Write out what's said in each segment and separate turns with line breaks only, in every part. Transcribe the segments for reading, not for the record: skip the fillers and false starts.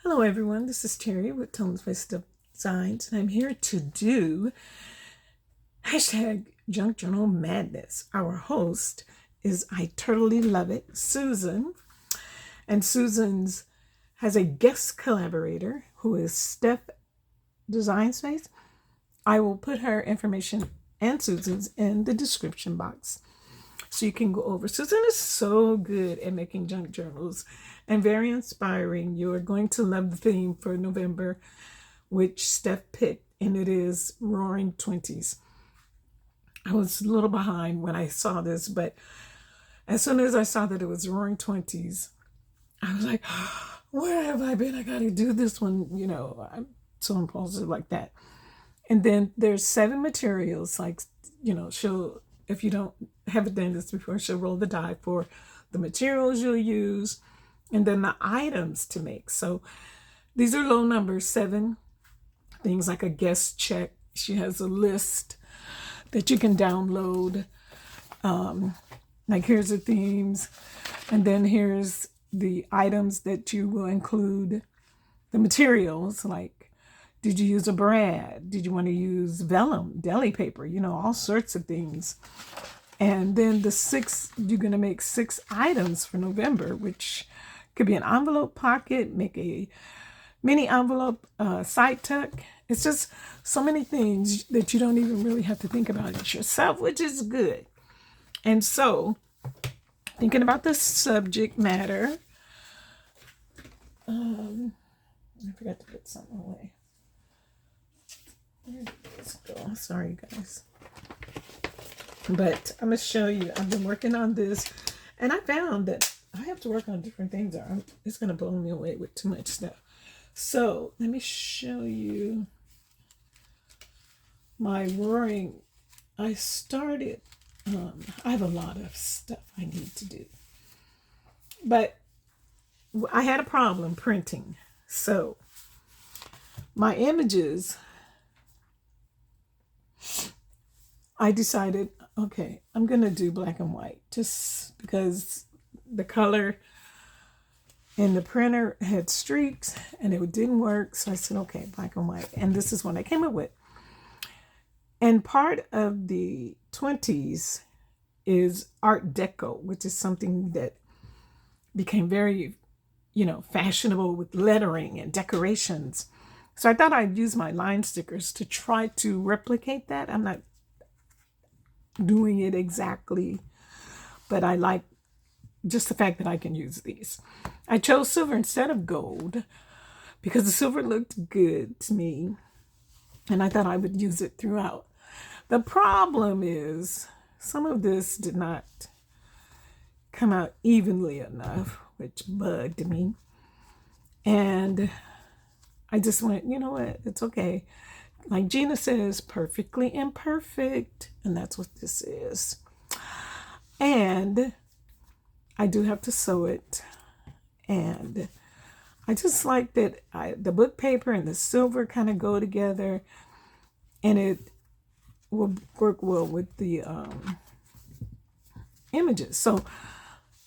Hello everyone, this is Terry with Twenties Designs, and I'm here to do hashtag Junk Journal Madness. Our host is I Totally Love It, Susan, and Susan's has a guest collaborator who is Steph Design Space. I will put her information and Susan's in the description box so you can go over. Susan is so good at making junk journals and very inspiring. You are going to love the theme for November, which Steph picked, and it is Roaring Twenties. I was a little behind when I saw this, but as soon as I saw that it was Roaring Twenties, I was like, where have I been? I got to do this one. I'm so impulsive like that. And then there's 7 materials, like, she'll, if you don't haven't done this before, she'll roll the die for the materials you'll use and then the items to make. So these are low numbers, 7 things like a guest check. She has a list that you can download. Like here's the themes, and then here's the items that you will include, the materials, like did you use a brad? Did you want to use vellum, deli paper, all sorts of things. And then you're going to make 6 items for November, which could be an envelope pocket, make a mini envelope, side tuck. It's just so many things that you don't even really have to think about it yourself, which is good. And so, thinking about the subject matter, I forgot to put something away. There it go. Sorry, guys. But I'm going to show you. I've been working on this, and I found that I have to work on different things. It's going to blow me away with too much stuff. So let me show you my roaring. I started, I have a lot of stuff I need to do. But I had a problem printing. So my images, I decided, okay, I'm going to do black and white just because the color in the printer had streaks and it didn't work. So I said, okay, black and white. And this is what I came up with. And part of the 20s is Art Deco, which is something that became very, fashionable with lettering and decorations. So I thought I'd use my line stickers to try to replicate that. I'm not doing it exactly, but I like just the fact that I can use these. I chose silver instead of gold because the silver looked good to me, and I thought I would use it throughout. The problem is some of this did not come out evenly enough, which bugged me. And I just went, you know what, it's okay. Like Gina says, perfectly imperfect. And that's what this is. And I do have to sew it. And I just like that the book paper and the silver kind of go together. And it will work well with the images. So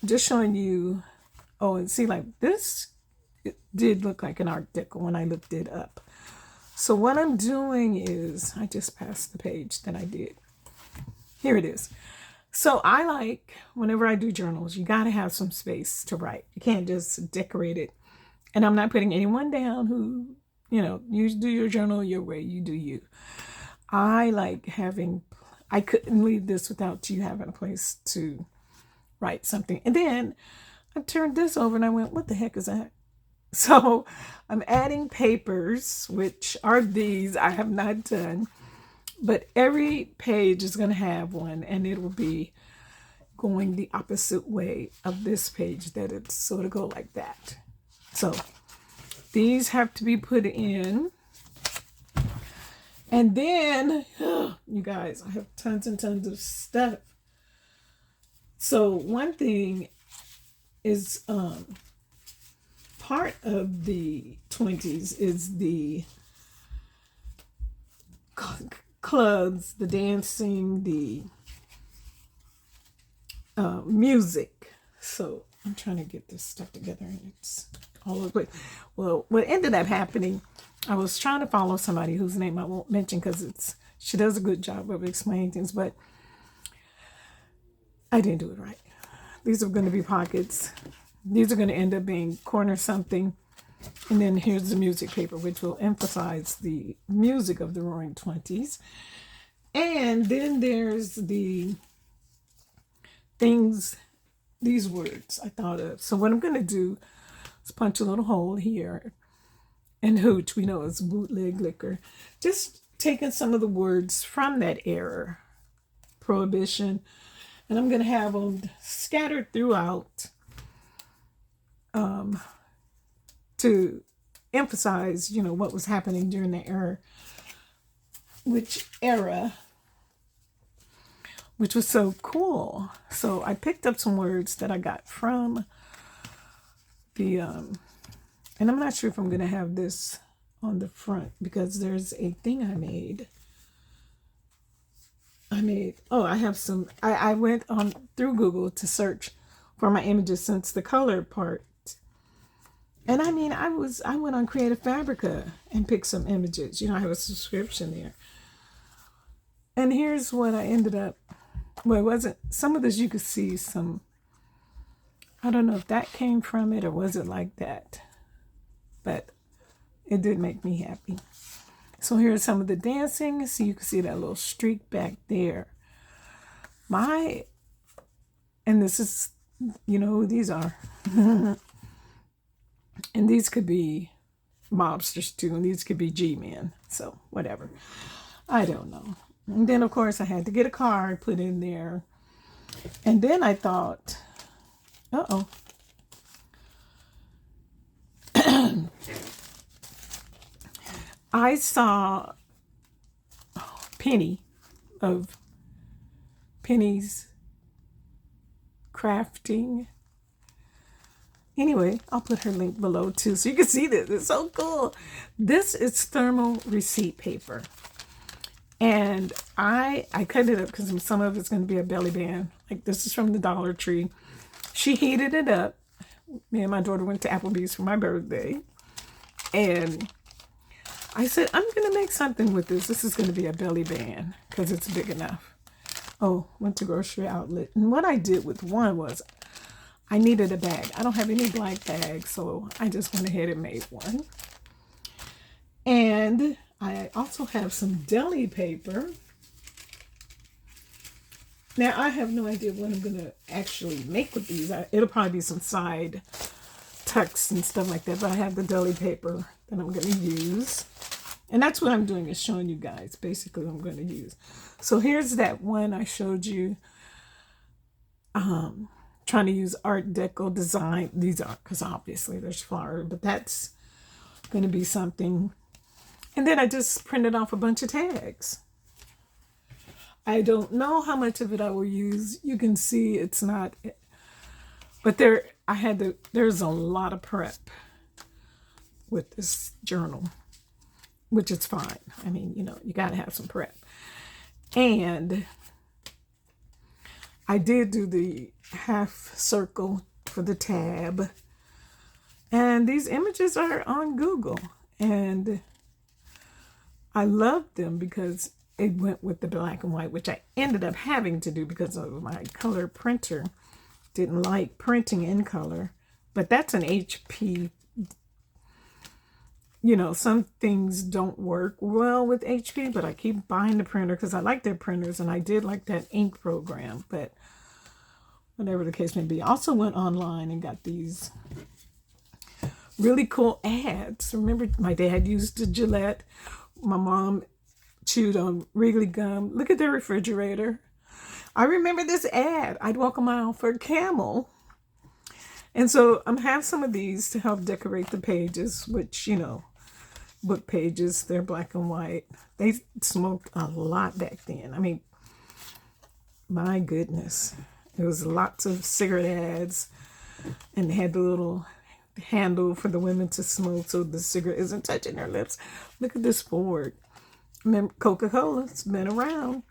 I'm just showing you. Oh, and see, like this, it did look like an Art Deco when I looked it up. So what I'm doing is, I just passed the page that I did. Here it is. So I like, whenever I do journals, you got to have some space to write. You can't just decorate it. And I'm not putting anyone down who, you do your journal your way, you do you. I like having, I couldn't leave this without you having a place to write something. And then I turned this over and I went, what the heck is that? So I'm adding papers, which are these I have not done, but every page is going to have one, and it will be going the opposite way of this page, that it's sort of go like that. So these have to be put in. And then, you guys, I have tons and tons of stuff. So one thing is, part of the 20s is the clubs, the dancing, the music. So I'm trying to get this stuff together, and it's all over the place. Well, what ended up happening, I was trying to follow somebody whose name I won't mention because she does a good job of explaining things, but I didn't do it right. These are going to be pockets. These are going to end up being corner something. And then here's the music paper, which will emphasize the music of the Roaring Twenties. And then there's the things, these words I thought of. So what I'm going to do is punch a little hole here. And hooch, we know is bootleg liquor. Just taking some of the words from that era, prohibition, and I'm going to have them scattered throughout to emphasize, what was happening during the era, which was so cool. So I picked up some words that I got from the, and I'm not sure if I'm going to have this on the front because there's a thing I made. I have some, I went on through Google to search for my images since the color part. And I went on Creative Fabrica and picked some images. I have a subscription there. And here's what I ended up, well, it wasn't, some of this you could see some, I don't know if that came from it or was it like that, but it did make me happy. So here's some of the dancing. So you can see that little streak back there. And this is, who these are. And these could be mobsters too, and these could be G-men. So whatever. I don't know. And then of course I had to get a card put in there. And then I thought, I saw Penny of Penny's Crafting. Anyway, I'll put her link below too so you can see this. It's so cool. This is thermal receipt paper. And I cut it up because some of it's going to be a belly band. Like this is from the Dollar Tree. She heated it up. Me and my daughter went to Applebee's for my birthday. And I said, I'm going to make something with this. This is going to be a belly band because it's big enough. Oh, went to grocery outlet. And what I did with one was I needed a bag. I don't have any black bags, so I just went ahead and made one. And I also have some deli paper. Now, I have no idea what I'm going to actually make with these. It'll probably be some side tucks and stuff like that, but I have the deli paper that I'm going to use. And that's what I'm doing, is showing you guys basically what I'm going to use. So here's that one I showed you. Trying to use Art Deco design. These are, because obviously there's flower, but that's going to be something. And then I just printed off a bunch of tags. I don't know how much of it I will use. You can see it's not, but there's a lot of prep with this journal, which is fine. I mean, you got to have some prep. And I did do the half circle for the tab. And these images are on Google. And I loved them because it went with the black and white, which I ended up having to do because of my color printer. Didn't like printing in color. But that's an HP. Some things don't work well with HP, but I keep buying the printer because I like their printers, and I did like that ink program. But whatever the case may be, I also went online and got these really cool ads. Remember, my dad used a Gillette. My mom chewed on Wrigley gum. Look at the refrigerator. I remember this ad. I'd walk a mile for a camel. And so I'm have some of these to help decorate the pages, which, book pages, they're black and white. They smoked a lot back then. I mean, my goodness. There was lots of cigarette ads, and they had the little handle for the women to smoke so the cigarette isn't touching their lips. Look at this Ford. Remember, Coca-Cola's been around.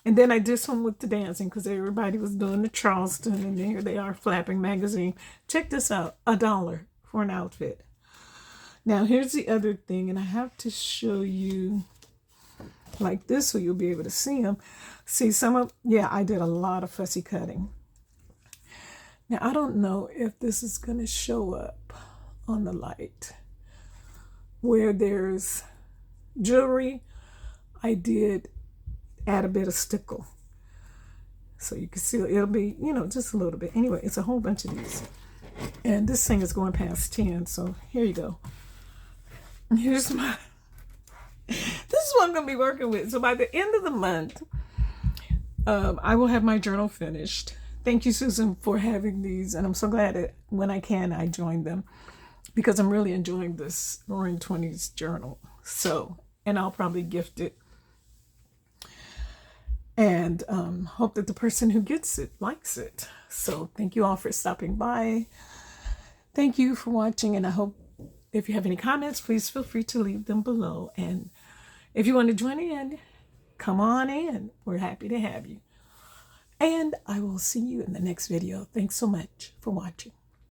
And then I did some with the dancing because everybody was doing the Charleston, and here they are, Flapping Magazine. Check this out, $1 for for an outfit. Now here's the other thing, and I have to show you like this so you'll be able to see them. See I did a lot of fussy cutting. Now I don't know if this is going to show up on the light. Where there's jewelry, I did add a bit of stickle. So you can see it'll be, just a little bit. Anyway, it's a whole bunch of these. And this thing is going past 10, so here you go. Here's my, this is what I'm going to be working with. So by the end of the month, I will have my journal finished. Thank you, Susan, for having these. And I'm so glad that when I can, I join them because I'm really enjoying this Roaring 20s journal. So, and I'll probably gift it. And hope that the person who gets it likes it. So thank you all for stopping by. Thank you for watching. And I hope if you have any comments, please feel free to leave them below. And if you want to join in, come on in. We're happy to have you. And I will see you in the next video. Thanks so much for watching.